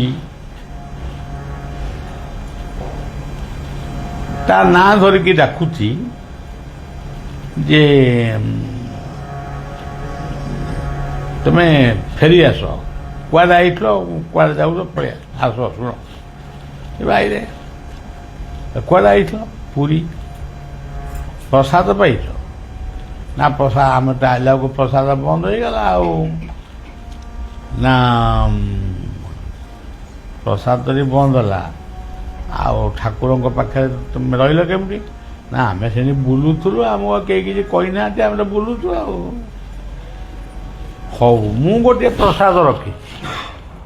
ତା ନାଁ ଧରିକି ଡାକୁଛି ଯେ ତୁମେ ଫେରି ଆସ, କୁଆଡ଼େ ଆଇଥିଲ, କୁଆଡ଼େ ଯାଉଛ, ପଳେଇ ଆସ, ଶୁଣ ଏ ଭାଇରେ କୁଆଡ଼େ ଆଇଥିଲ? ପୁରୀ। ପ୍ରସାଦ ପାଇଛ? ନା ପ୍ରସାଦ, ଆମେ ତ ଆଇଲା ବେଳକୁ ପ୍ରସାଦ ବନ୍ଦ ହେଇଗଲା ଆଉ। ନା ପ୍ରସାଦ ଯଦି ବନ୍ଦ ହେଲା ଆଉ ଠାକୁରଙ୍କ ପାଖରେ ତୁମେ ରହିଲ କେମିତି? ନା ଆମେ ସେଠି ବୁଲୁଥିଲୁ, ଆମକୁ କେହି କିଛି କହିନାହାନ୍ତି, ଆମେ ତ ବୁଲୁଛୁ ଆଉ। ହଉ, ମୁଁ ଗୋଟିଏ ପ୍ରସାଦ ରଖିଛି,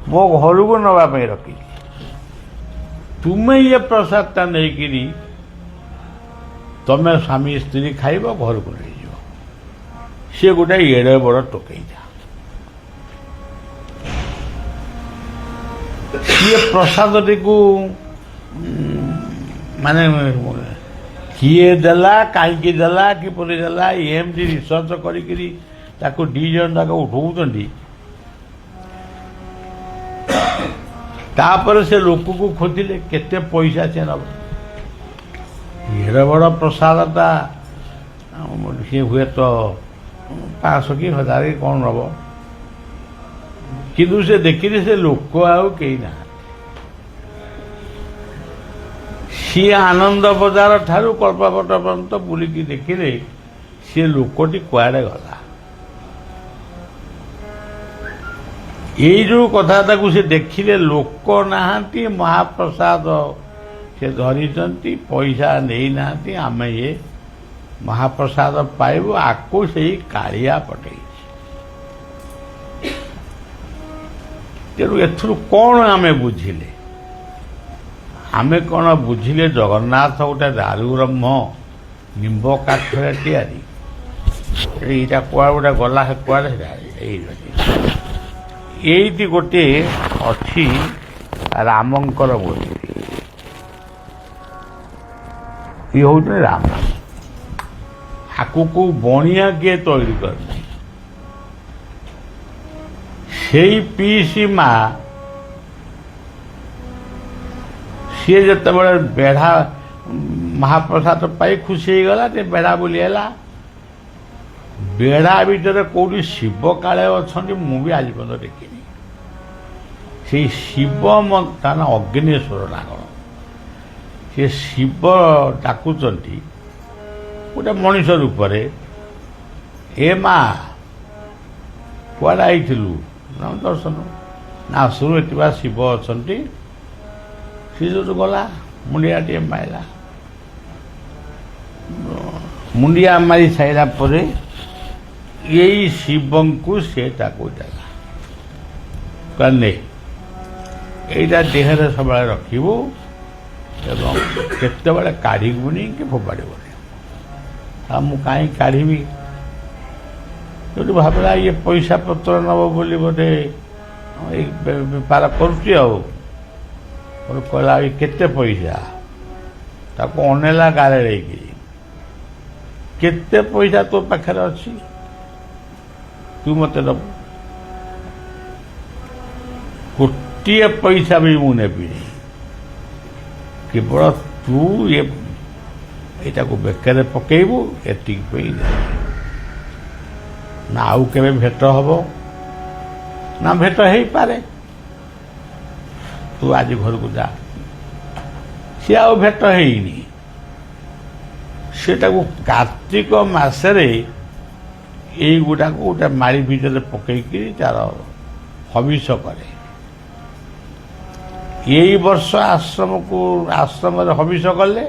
ମୋ ଘରକୁ ନେବା ପାଇଁ ରଖିଛି। ତୁମେ ଇଏ ପ୍ରସାଦଟା ନେଇକିରି ତମେ ସ୍ୱାମୀ ସ୍ତ୍ରୀ ଖାଇବ, ଘରକୁ ନେଇଯିବ। ସିଏ ଗୋଟେ ଏଡ଼େ ବଡ଼ ଟୋକେଇଟା। ସିଏ ପ୍ରସାଦଟିକୁ ମାନେ କିଏ ଦେଲା, କାହିଁକି ଦେଲା, କିପରି ଦେଲା, ଏମିତି ରିସର୍ଚ୍ଚ କରିକିରି ତାକୁ 2 ଜଣ ଯାକ ଉଠଉଛନ୍ତି। ତାପରେ ସେ ଲୋକକୁ ଖୋଜିଲେ କେତେ ପଇସା ସେ ନେବ। ଏଡ଼େ ବଡ଼ ପ୍ରସାଦଟା ସିଏ ହୁଏତ 500 କି 1000 କି କ'ଣ ନେବ। କିନ୍ତୁ ସେ ଦେଖିଲେ ସେ ଲୋକ ଆଉ କେହି ନାହାନ୍ତି। ସିଏ ଆନନ୍ଦ ବଜାର ଠାରୁ କଳ୍ପବଟ ପର୍ଯ୍ୟନ୍ତ ବୁଲିକି ଦେଖିଲେ ସିଏ ଲୋକଟି କୁଆଡ଼େ ଗଲା। ଏଇ ଯେଉଁ କଥାଟାକୁ ସେ ଦେଖିଲେ, ଲୋକ ନାହାନ୍ତି, ମହାପ୍ରସାଦ ସେ ଧରିଛନ୍ତି, ପଇସା ନେଇନାହାନ୍ତି, ଆମେ ଇଏ ମହାପ୍ରସାଦ ପାଇବୁ, ଆକୁ ସେଇ କାଳିଆ ପଠେଇଛି। ତେଣୁ ଏଥିରୁ କ'ଣ ଆମେ ବୁଝିଲେ? ଆମେ କ'ଣ ବୁଝିଲେ ଜଗନ୍ନାଥ ଗୋଟେ ଦାରୁ ବ୍ରହ୍ମ, ନିମ୍ବ କାଠରେ ତିଆରି। ଏଇଟା କୁଆଡ଼େ ଗୋଟେ ଗଲା, କୁଆଡ଼େ ଏଇଠି ଗୋଟିଏ ଅଛି ରାମଙ୍କର ମୂର୍ତ୍ତି। ଇଏ ହେଉଛନ୍ତି ରାମ। ଆକୁ କୋଉ ବଣିଆ କିଏ ତୈରି କରିନି। ସେଇ ପିଇସି ମା ସିଏ ଯେତେବେଳେ ବେଢ଼ା ମହାପ୍ରସାଦ ପାଇ ଖୁସି ହେଇଗଲା, ଟିକେ ବେଢ଼ା ବୁଲି ହେଲା। ବେଢ଼ା ଭିତରେ କୋଉଠି ଶିବ କାଳେ ଅଛନ୍ତି, ମୁଁ ବି ଆଜି ପର୍ଯ୍ୟନ୍ତ ଦେଖିନି। ସେଇ ଶିବ ତା ନା ଅଗ୍ନେଶ୍ୱର ନା କ'ଣ, ସେ ଶିବ ଡାକୁଛନ୍ତି ଗୋଟେ ମଣିଷ ରୂପରେ, ଏ ମା କୁଆଡ଼େ ଆଇଥିଲୁ? ନା ଦର୍ଶନ। ନା ଆସୁରୁ, ଏଠି ବା ଶିବ ଅଛନ୍ତି। ସେ ଯୋଉଠୁ ଗଲା, ମୁଣ୍ଡିଆଟିଏ ମାରିଲା। ମୁଣ୍ଡିଆ ମାରି ସାରିଲା ପରେ ଏଇ ଶିବଙ୍କୁ ସେ ତାକୁ ଦେଲା, କହିଲେ ଏଇଟା ଦେହରେ ସବୁବେଳେ ରଖିବୁ ଏବଂ କେତେବେଳେ କାଢ଼ିବୁନି କି ଫୋପାଡ଼ିବୁନି। ଆଉ ମୁଁ କାହିଁ କାଢ଼ିବି? ଯୋଉଠି ଭାବିଲା ଇଏ ପଇସା ପତ୍ର ନେବ ବୋଲି ବୋଧେ ଏଇ ବେପାର କରୁଛି। ଆଉ କହିଲା ଏଇ କେତେ ପଇସା? ତାକୁ ଅନେଇଲା ଗାରେଡ଼େଇକିରି, କେତେ ପଇସା ତୋ ପାଖରେ ଅଛି, ତୁ ମୋତେ ଦେବୁ? ଗୋଟିଏ ପଇସା ବି ମୁଁ ନେବିନି, କେବଳ ତୁ ଏଇଟାକୁ ବେକରେ ପକେଇବୁ, ଏତିକି ପାଇଁ ଦେବି। ନା ଆଉ କେବେ ଭେଟ ହବ? ନା ଭେଟ ହେଇପାରେ, ତୁ ଆଜି ଘରକୁ ଯା। ସିଏ ଆଉ ଭେଟ ହେଇନି। ସେଟାକୁ କାର୍ତ୍ତିକ ମାସରେ ଏଇଗୁଡ଼ାକୁ ଗୋଟେ ମାଳି ଭିତରେ ପକେଇକି ତାର ହବିଷ କରେ। ଏଇ ବର୍ଷ ଆଶ୍ରମରେ ହବିଷ କଲେ,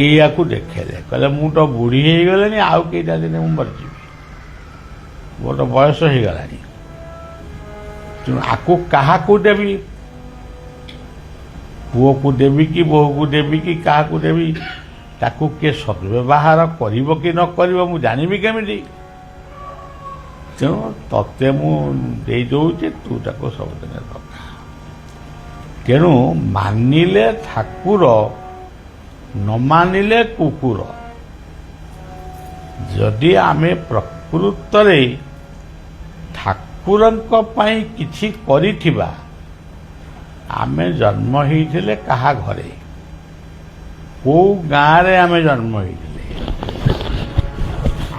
ଏଇଆକୁ ଦେଖେଇଲେ, କହିଲେ ମୁଁ ତ ବୁଢ଼ୀ ହେଇଗଲିଣି, ଆଉ କେଇଟା ଦିନ ମୁଁ ମରିଯିବି, ମୋର ତ ବୟସ ହେଇଗଲାଣି। ତେଣୁ ଆକୁ କାହାକୁ ଦେବି? ପୁଅକୁ ଦେବି କି ବୋହୂକୁ ଦେବି କି କାହାକୁ ଦେବି? ତାକୁ କିଏ ସଦ୍ବ୍ୟବହାର କରିବ କି ନ କରିବ ମୁଁ ଜାଣିବି କେମିତି? ତେଣୁ ତତେ ମୁଁ ଦେଇଦେଉଛି, ତୁ ତାକୁ ସବୁଦିନ ଦରକାର। ତେଣୁ ମାନିଲେ ଠାକୁର, ନ ମାନିଲେ କୁକୁର। ଯଦି ଆମେ ପ୍ରକୃତରେ ଠାକୁରଙ୍କ ପାଇଁ କିଛି କରିଥିବା, ଆମେ ଜନ୍ମ ହେଇଥିଲେ କାହା ଘରେ, କୋଉ ଗାଁରେ ଆମେ ଜନ୍ମ ହେଇଥିଲେ,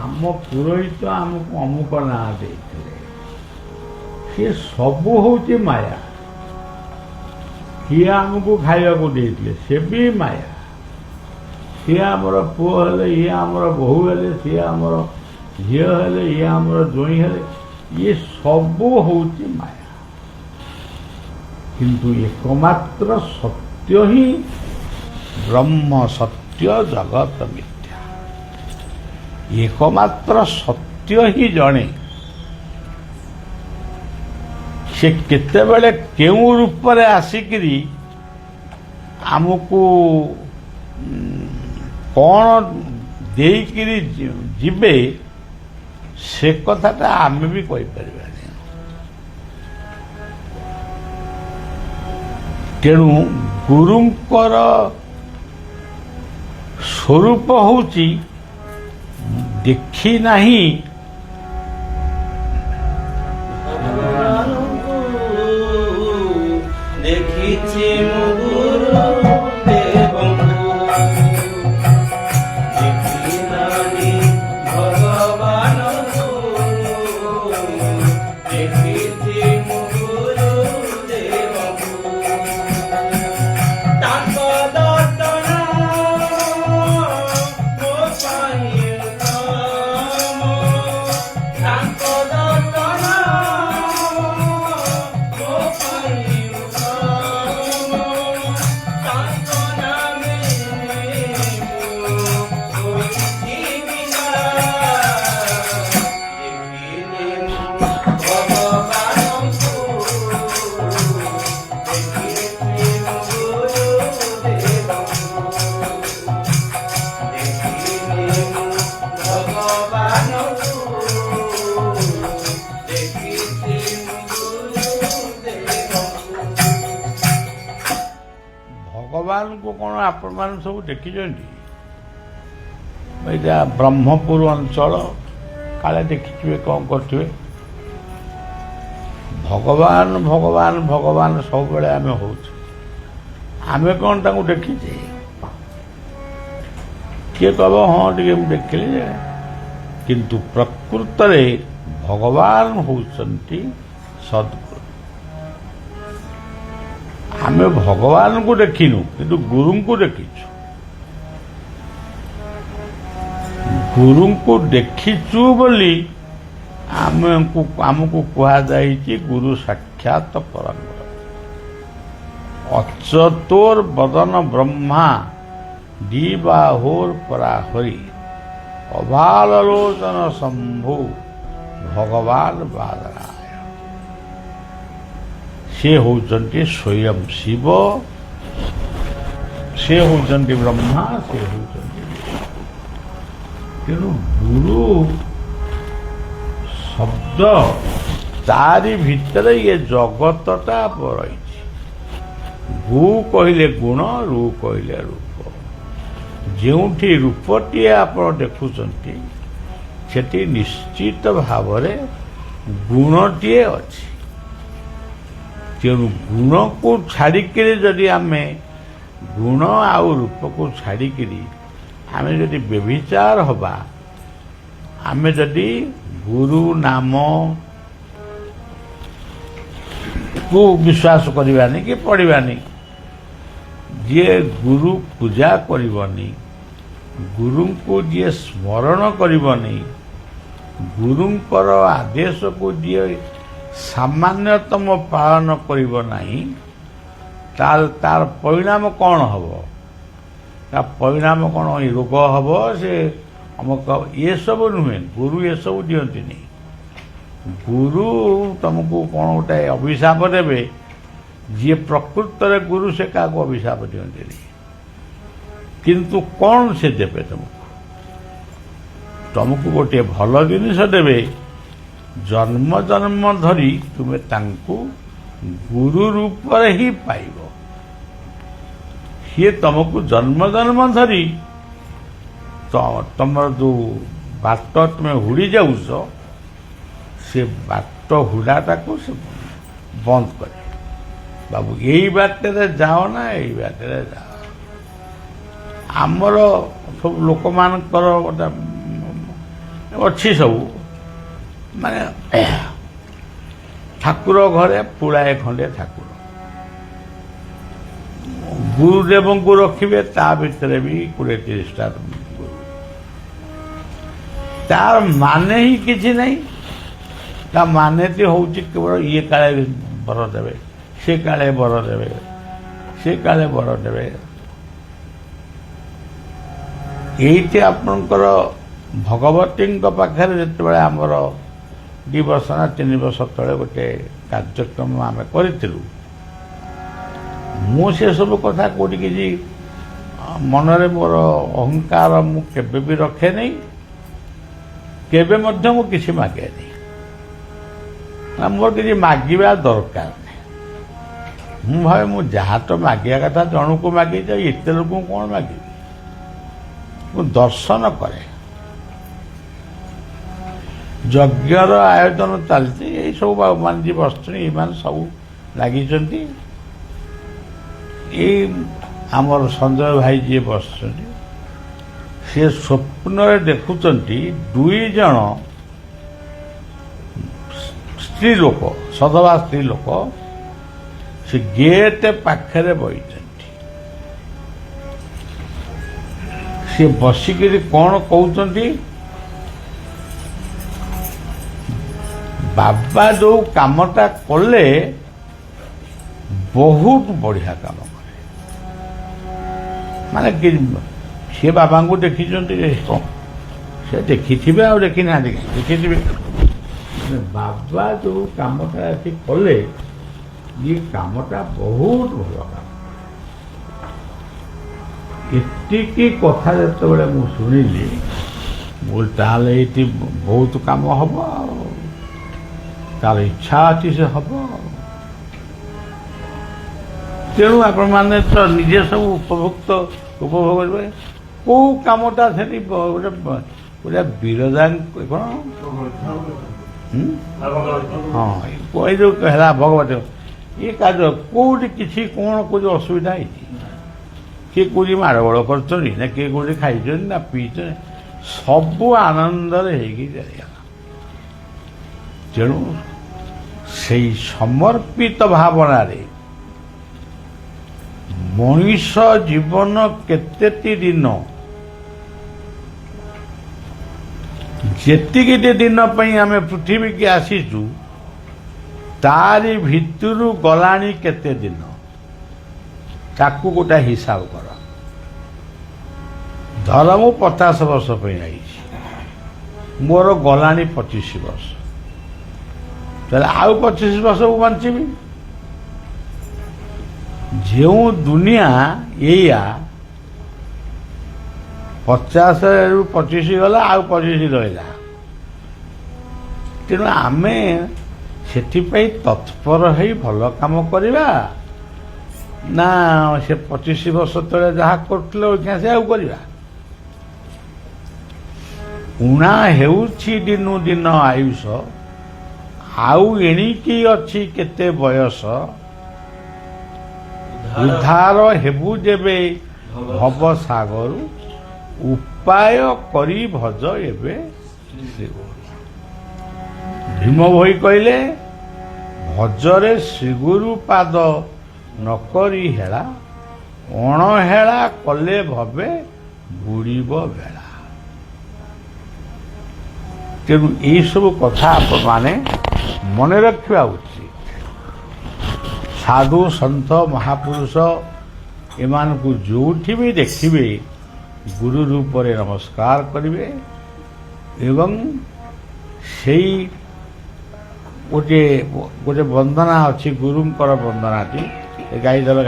ଆମ ପୁରୋହିତ ଆମକୁ ଅମୁକ ନାଁ ଦେଇଥିଲେ, ସେ ସବୁ ହଉଛି ମାୟା। କିଏ ଆମକୁ ଖାଇବାକୁ ଦେଇଥିଲେ, ସେ ବି ମାୟା। ସିଏ ଆମର ପୁଅ ହେଲେ, ଇଏ ଆମର ବୋହୂ ହେଲେ, ସିଏ ଆମର ଝିଅ ହେଲେ, ଇଏ ଆମର ଜ୍ୱାଇଁ ହେଲେ, ଇଏ ସବୁ ହଉଛି ମାୟା। କିନ୍ତୁ ଏକମାତ୍ର ସତ୍ୟ ହିଁ ବ୍ରହ୍ମ ସତ୍ୟ, ଜଗତ ମିଥ୍ୟା। ଏକମାତ୍ର ସତ୍ୟ ହିଁ ଜଣେ। ସେ କେତେବେଳେ କେଉଁ ରୂପରେ ଆସିକିରି ଆମକୁ କ'ଣ ଦେଇକିରି ଯିବେ, ସେ କଥାଟା ଆମେ ବି କହିପାରିବାନି। ତେଣୁ ଗୁରୁଙ୍କର ସ୍ୱରୂପ ହେଉଛି ଦେଖି ନାହିଁ ଦେଖିଛି ମୁଁ ଗୁରୁ ଦେବଙ୍କୁ, ଦେଖି ନାହିଁ ଭଗବାନଙ୍କୁ, ଦେଖିଛି ମୁଁ ଗୁରୁ ଦେବଙ୍କୁ। ତାଙ୍କ ଦର୍ଶନ ମୋ ପାଇଁ ଉତ୍ତମ, ତାଙ୍କ ଦର୍ଶନ ମୋ ପାଇଁ ଉତ୍ତମ, ତାଙ୍କ ନାମେ ମୁଁ ହୋଇଛି ବିନାଶ। ଦେଖିଲେ ମୁଁ ଭଗବାନଙ୍କୁ, ଦେଖିଛି ମୁଁ ଗୁରୁ ଦେବଙ୍କୁ, ଦେଖିଲେ ମୁଁ ଭଗବାନଙ୍କୁ, ଦେଖିଛି ମୁଁ ଗୁରୁ ଦେବଙ୍କୁ। ଭଗବାନଙ୍କୁ କ'ଣ ଆପଣମାନେ ସବୁ ଦେଖିଛନ୍ତି? ଏଇଟା ବ୍ରହ୍ମପୁର ଅଞ୍ଚଳ, କାଳେ ଦେଖିଥିବେ, କ'ଣ କରିଥିବେ। ଭଗବାନ ଭଗବାନ ଭଗବାନ ସବୁବେଳେ ଆମେ ହଉଛୁ, ଆମେ କ'ଣ ତାଙ୍କୁ ଦେଖିଛେ? କିଏ କହିବ ହଁ ଟିକେ ମୁଁ ଦେଖିଲି ଯେ, କିନ୍ତୁ ପ୍ରକୃତରେ ଭଗବାନ ହେଉଛନ୍ତି ସଦ୍ଗୁରୁ। ଆମେ ଭଗବାନଙ୍କୁ ଦେଖିନୁ, କିନ୍ତୁ ଗୁରୁଙ୍କୁ ଦେଖିଛୁ। ଗୁରୁଙ୍କୁ ଦେଖିଛୁ ବୋଲି ଆମକୁ କୁହାଯାଇଛି ଗୁରୁ ସାକ୍ଷାତ ପରଂବ୍ରହ୍ମ। ଅଚ୍ୟୁତୋର ବଦନ ବ୍ରହ୍ମା ଦ୍ୱିବାହୋର ପରାହରି, ଅଭାଲୋଚନ ଶମ୍ଭୁ ଭଗବାନ ବାଦରାୟ। ସେ ହେଉଛନ୍ତି ସ୍ୱୟଂ ଶିବ, ସେ ହେଉଛନ୍ତି ବ୍ରହ୍ମା, ସେ ହେଉଛନ୍ତି ବିଷ୍ଣୁ। ତେଣୁ ଗୁରୁ ଶବ୍ଦ, ତାରି ଭିତରେ ଇଏ ଜଗତଟା ରହିଛି। ଗୁ କହିଲେ ଗୁଣ, ରୁ କହିଲେ ରୂପ। ଯେଉଁଠି ରୂପଟିଏ ଆପଣ ଦେଖୁଛନ୍ତି, ସେଠି ନିଶ୍ଚିତ ଭାବରେ ଗୁଣଟିଏ ଅଛି। ତେଣୁ ଗୁଣକୁ ଛାଡ଼ିକିରି ଯଦି ଆମେ, ଗୁଣ ଆଉ ରୂପକୁ ଛାଡ଼ିକିରି ଆମେ ଯଦି ବ୍ୟଭିଚାର ହେବା, ଆମେ ଯଦି ଗୁରୁ ନାମକୁ ବିଶ୍ୱାସ କରିବାନି କି ପଢ଼ିବାନି, ଯିଏ ଗୁରୁ ପୂଜା କରିବନି, ଗୁରୁଙ୍କୁ ଯିଏ ସ୍ମରଣ କରିବନି, ଗୁରୁଙ୍କର ଆଦେଶକୁ ଯିଏ ସାମାନ୍ୟତମ ପାଳନ କରିବ ନାହିଁ ତାହେଲେ ତାର ପରିଣାମ କ'ଣ ହେବ? ତା ପରିଣାମ କ'ଣ? ରୋଗ ହେବ, ସେ ଅମୁକ ଏସବୁ ନୁହେଁ। ଗୁରୁ ଏସବୁ ଦିଅନ୍ତିନି। ଗୁରୁ ତମକୁ କ'ଣ ଗୋଟେ ଅଭିଶାପ ଦେବେ। ଯିଏ ପ୍ରକୃତରେ ଗୁରୁ ସେ କାହାକୁ ଅଭିଶାପ ଦିଅନ୍ତିନି। କିନ୍ତୁ କ'ଣ ସେ ଦେବେ ତମକୁ ଗୋଟିଏ ଭଲ ଜିନିଷ ଦେବେ। ଜନ୍ମ ଜନ୍ମ ଧରି ତୁମେ ତାଙ୍କୁ ଗୁରୁ ରୂପରେ ହିଁ ପାଇବ। ସିଏ ତମକୁ ଜନ୍ମ ଜନ୍ମ ଧରି ତମର ଯେଉଁ ବାଟ ତୁମେ ହୁଡ଼ି ଯାଉଛ ସେ ବାଟ ହୁଡ଼ାଟାକୁ ସେ ବନ୍ଦ କରେ। ବାବୁ ଏଇ ବାଟରେ ଯାଅ ନା ଏଇ ବାଟରେ ଯାଅ। ଆମର ସବୁ ଲୋକମାନଙ୍କର ଗୋଟେ ଅଛି ସବୁ ମାନେ ଠାକୁର ଘରେ ପୁଳାଏ ଖଣ୍ଡେ ଠାକୁର ଗୁରୁଦେବଙ୍କୁ ରଖିବେ, ତା ଭିତରେ ବି 20-30ଟା ଗୁରୁ। ତାର ମାନେ ହିଁ କିଛି ନାହିଁ। ତା ମାନେଟି ହେଉଛି କେବଳ ଇଏ କାଳେ ବର ଦେବେ, ସେ କାଳେ ବର ଦେବେ, ସେ କାଳେ ବର ଦେବେ। ଏଇଠି ଆପଣଙ୍କର ଭଗବତୀଙ୍କ ପାଖରେ ଯେତେବେଳେ ଆମର 2 ବର୍ଷ ନା 3 ବର୍ଷ ତଳେ ଗୋଟେ କାର୍ଯ୍ୟକ୍ରମ ଆମେ କରିଥିଲୁ, ମୁଁ ସେସବୁ କଥା କେଉଁଠି କିଛି ମନରେ ମୋର ଅହଙ୍କାର ମୁଁ କେବେ ବି ରଖେ ନାହିଁ। କେବେ ମଧ୍ୟ ମୁଁ କିଛି ମାଗେନି। ମୋର କିଛି ମାଗିବା ଦରକାର ନାହିଁ। ମୁଁ ଭାବେ ମୁଁ ଯାହା ତ ମାଗିବା କଥା ଜଣକୁ ମାଗିଯାଏ, ଏତେ ଲୋକଙ୍କୁ କ'ଣ ମାଗିବି? ମୁଁ ଦର୍ଶନ କରେ। ଯଜ୍ଞର ଆୟୋଜନ ଚାଲିଛି, ଏଇସବୁ ବାବୁମାନେ ଯିଏ ବସିଛନ୍ତି ଏମାନେ ସବୁ ଲାଗିଛନ୍ତି। ଏଇ ଆମର ସଞ୍ଜୟ ଭାଇ ଯିଏ ବସିଛନ୍ତି ସେ ସ୍ୱପ୍ନରେ ଦେଖୁଛନ୍ତି 2 ଜଣ ସ୍ତ୍ରୀ ଲୋକ, ସଧବା ସ୍ତ୍ରୀ ଲୋକ ସେ ଗେଟ୍ ପାଖରେ ବଇଛନ୍ତି। ସେ ବସିକିରି କ'ଣ କହୁଛନ୍ତି? ବାବା ଯୋଉ କାମଟା କଲେ ବହୁତ ବଢିଆ କାମ କଲେ। ମାନେ ସେ ବାବାଙ୍କୁ ଦେଖିଛନ୍ତି, ସେ ଦେଖିଥିବେ ଆଉ ଦେଖିନାହାନ୍ତି, ଦେଖିଥିବେ। ବାବା ଯୋଉ କାମଟା ଏଠି କଲେ, ଇଏ କାମଟା ବହୁତ ଭଲ କାମ। ଏତିକି କଥା ଯେତେବେଳେ ମୁଁ ଶୁଣିଲି, ମୁଁ ତାହେଲେ ଏଇଠି ବହୁତ କାମ ହବ, ଆଉ ତାର ଇଚ୍ଛା ଅଛି ସେ ହବ। ତେଣୁ ଆପଣମାନେ ତ ନିଜେ ସବୁ ଉପଭୋଗ କରିବେ। କୋଉ କାମଟା ସେଠି ଗୋଟେ ବିରଜା କ'ଣ ହଁ ଏଇ ଯୋଉ ହେଲା ଭଗବତ ଏ କାର୍ଯ୍ୟ କୋଉଠି କିଛି କ'ଣ କୋଉଠି ଅସୁବିଧା ହେଇଛି? କିଏ କୋଉଠି ମାଡ଼ଗୋଳ କରୁଛନ୍ତି ନା କିଏ କୋଉଠି ଖାଇଛନ୍ତି ନା ପିଇଛନ୍ତି, ସବୁ ଆନନ୍ଦରେ ହେଇକି ଚାଲିଗଲା। ତେଣୁ ସେଇ ସମର୍ପିତ ଭାବନାରେ ମଣିଷ ଜୀବନ କେତେଟି ଦିନ, ଯେତିକି ଦିନ ପାଇଁ ଆମେ ପୃଥିବୀକି ଆସିଛୁ ତାରି ଭିତରୁ ଗଲାଣି କେତେ ଦିନ, ତାକୁ ଗୋଟେ ହିସାବ କର। ଧର ମୁଁ 50 ବର୍ଷ ପାଇଁ ଆଇଛି, ମୋର ଗଲାଣି 25 ବର୍ଷ, ତାହେଲେ ଆଉ 25 ବର୍ଷ ମୁଁ ବଞ୍ଚିବି। ଯେଉଁ ଦୁନିଆ ଏଇଆ, 50ରୁ 25 ଗଲା, ଆଉ 25 ରହିଲା। ତେଣୁ ଆମେ ସେଥିପାଇଁ ତତ୍ପର ହେଇ ଭଲ କାମ କରିବା ନା ସେ 25 ବର୍ଷ ତଳେ ଯାହା କରୁଥିଲେ ଓଇଖା ସେ ଆଉ କରିବା? ଉଣା ହେଉଛି ଦିନୁ ଦିନ ଆୟୁଷ, ଆଉ ଏଣିକି ଅଛି କେତେ ବୟସ, ଉଦ୍ଧାର ହେବୁ ଯେବେ ଭବ ସାଗରୁ, ଉପାୟ କରି ଭଜ ଏବେ ଶ୍ରୀଗୁରୁ। ଭୀମ ଭୋଇ କହିଲେ, ଭଜରେ ଶ୍ରୀଗୁରୁ ପାଦ ନକରି ହେଳା, ଅଣହେଳା କଲେ ଭବେ ବୁଡ଼ିବ ବେଳା। ତେଣୁ ଏଇସବୁ କଥା ଆପଣମାନେ ମନେ ରଖିବା ଉଚିତ। ସାଧୁ ସନ୍ଥ ମହାପୁରୁଷ ଏମାନଙ୍କୁ ଯେଉଁଠି ବି ଦେଖିବେ ଗୁରୁ ରୂପରେ ନମସ୍କାର କରିବେ ଏବଂ ସେଇ ଗୋଟେ ବନ୍ଦନା ଅଛି ଗୁରୁଙ୍କର ବନ୍ଦନାଟି ଗାଇଦେଲ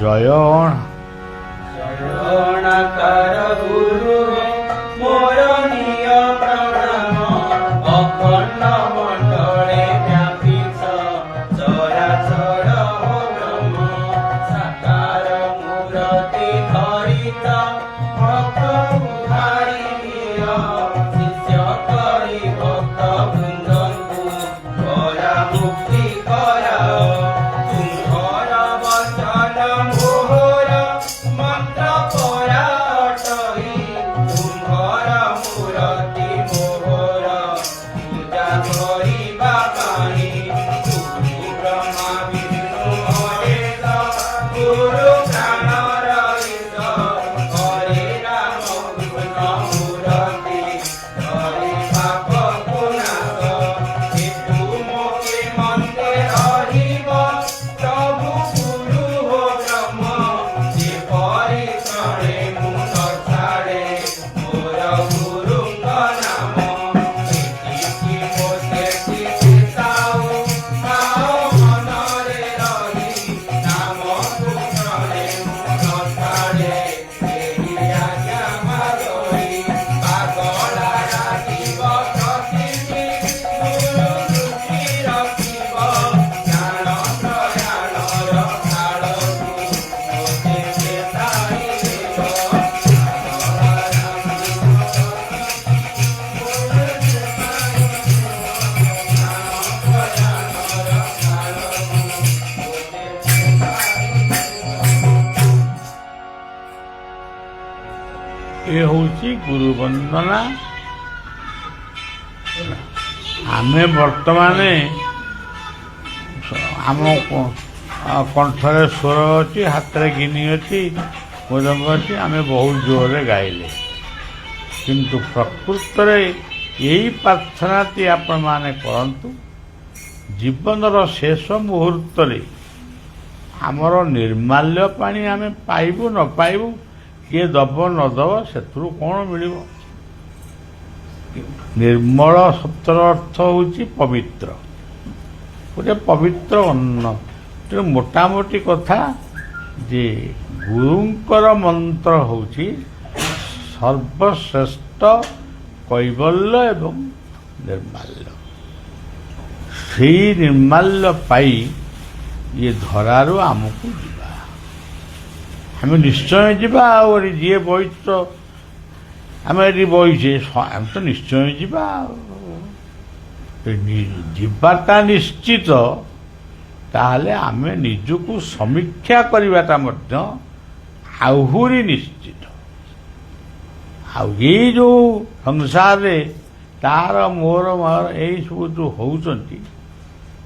ଜୟ ଶରଣକାର ଗୁରୁ ମୋର ନିୟ ପ୍ରଣାମ ଅଖଣ୍ଡ ମଣ୍ଡଳେ ବ୍ୟାପିଛ ଚରାଚର ବ୍ରହ୍ମ ସାକାର ମୂରତି ଧରିତ ଭକ୍ତ ଉଦ୍ଧାରି ନିୟ ଶିଷ୍ୟ କରି ଭକ୍ତ ବୃନ୍ଦଙ୍କୁ କରା ମୁକ୍ତି କରାଅ ତୁମ୍ଭର ବଚନ ମୋହର ମନ୍ତ୍ର ପରା ଅଟଇ ତୁମ୍ଭର ମୂରତି ମୋହର ପୂଜା କରିବା ପାଇଁ ତୁମି ବ୍ରହ୍ମା ବିଷ୍ଣୁ ମହେଶ ଗୁରୁ ପ୍ରାଣ ରହିତ ହରେ ରାମ କୃଷ୍ଣ ମୂରତି ହରି ପାପ ପୁନାଶ ହେତୁ ମୋକେ ମନ୍ତେ ରହିବ ପ୍ରଭୁ ଗୁରୁ ହୋ ବ୍ରହ୍ମ ଯେ ପରିଶ୍ରଣେ ମୁଁ ନ ଛାଡ଼େ ମୋର ଗୁରୁଙ୍କ ନାମ ଏତିକି ମୋତେ ଶିଖାଉ ମାଓ ମନରେ ରହି ନାମ କୃଷ୍ଣରେ ମୁଁ ନ ଛାଡ଼େ ଏହି ଆଜ୍ଞା ମାଗଇ ପାଗଳା ରାଜିବ ପ୍ରତିଟି ଗୁରୁ ଦୃଷ୍ଟି ରଖିବ ଜ୍ଞାନ ପ୍ରୟାଣର କାଳକୁ ମୋତେ ଚେତାଇ ଦେବ ଏ ହେଉଛି ଗୁରୁ ବନ୍ଦନା। ଆମେ ବର୍ତ୍ତମାନ ଆମ କଣ୍ଠରେ ସ୍ୱର ଅଛି, ହାତରେ ଗିନି ଅଛି, ମୃଦଙ୍ଗ ଅଛି, ଆମେ ବହୁତ ଜୋରରେ ଗାଇଲେ, କିନ୍ତୁ ପ୍ରକୃତରେ ଏଇ ପ୍ରାର୍ଥନାଟି ଆପଣମାନେ କରନ୍ତୁ। ଜୀବନର ଶେଷ ମୁହୂର୍ତ୍ତରେ ଆମର ନିର୍ମାଲ୍ୟ ପାଣି ଆମେ ପାଇବୁ ନ ପାଇବୁ, କିଏ ଦବ ନ ଦବ, ସେଥିରୁ କ'ଣ ମିଳିବ? ନିର୍ମଳ ଶବ୍ଦର ଅର୍ଥ ହେଉଛି ପବିତ୍ର, ଗୋଟେ ପବିତ୍ର ଅନ୍ନ। ତେଣୁ ମୋଟାମୋଟି କଥା ଯେ ଗୁରୁଙ୍କର ମନ୍ତ୍ର ହେଉଛି ସର୍ବଶ୍ରେଷ୍ଠ କୈବଲ୍ୟ ଏବଂ ନିର୍ମାଲ୍ୟ। ସେଇ ନିର୍ମାଲ୍ୟ ପାଇ ଇଏ ଧରାରୁ ଆମକୁ ଯିବା, ଆମେ ନିଶ୍ଚୟ ଯିବା। ଆଉ ଏଠି ଯିଏ ବଇଛ, ଆମେ ଏଠି ବଇଛେ, ଆମେ ତ ନିଶ୍ଚୟ ଯିବା। ଯିବାଟା ନିଶ୍ଚିତ, ତାହେଲେ ଆମେ ନିଜକୁ ସମୀକ୍ଷା କରିବାଟା ମଧ୍ୟ ଆହୁରି ନିଶ୍ଚିତ। ଆଉ ଏଇ ଯେଉଁ ସଂସାରରେ ତାର ମୋର ଏଇ ସବୁ ଯେଉଁ ହେଉଛନ୍ତି,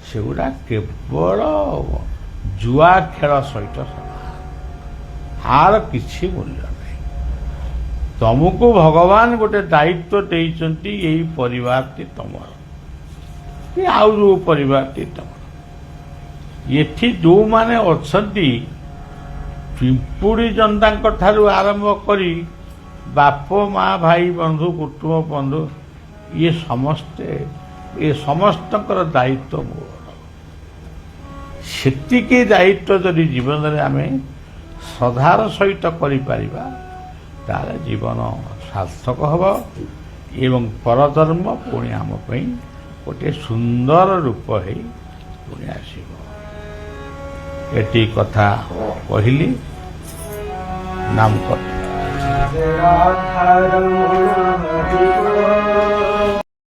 ସେଗୁଡ଼ା କେବଳ ଜୁଆ ଖେଳ ସହିତ ସମାନ, ଆର କିଛି ମୂଲ୍ୟ ନାହିଁ। ତମକୁ ଭଗବାନ ଗୋଟେ ଦାୟିତ୍ୱ ଦେଇଛନ୍ତି, ଏଇ ପରିବାରଟି ତମର କି ଆଉ ଯେଉଁ ପରିବାରଟି ତମର। ଏଠି ଯେଉଁମାନେ ଅଛନ୍ତି, ପିମ୍ପୁଡ଼ି ଜନ୍ଦାଙ୍କ ଠାରୁ ଆରମ୍ଭ କରି ବାପ ମା ଭାଇ ବନ୍ଧୁ କୁଟୁମ୍ବ ବନ୍ଧୁ, ଇଏ ସମସ୍ତଙ୍କର ଦାୟିତ୍ୱ ମୋର। ସେତିକି ଦାୟିତ୍ୱ ଯଦି ଜୀବନରେ ଆମେ ଶ୍ରଦ୍ଧାର ସହିତ କରିପାରିବା, ତାହେଲେ ଜୀବନ ସାର୍ଥକ ହେବ ଏବଂ ପରଧର୍ମ ପୁଣି ଆମ ପାଇଁ ଗୋଟିଏ ସୁନ୍ଦର ରୂପ ହେଇ ପୁଣି ଆସିବ। ଏଠି କଥା କହିଲି, ନାମ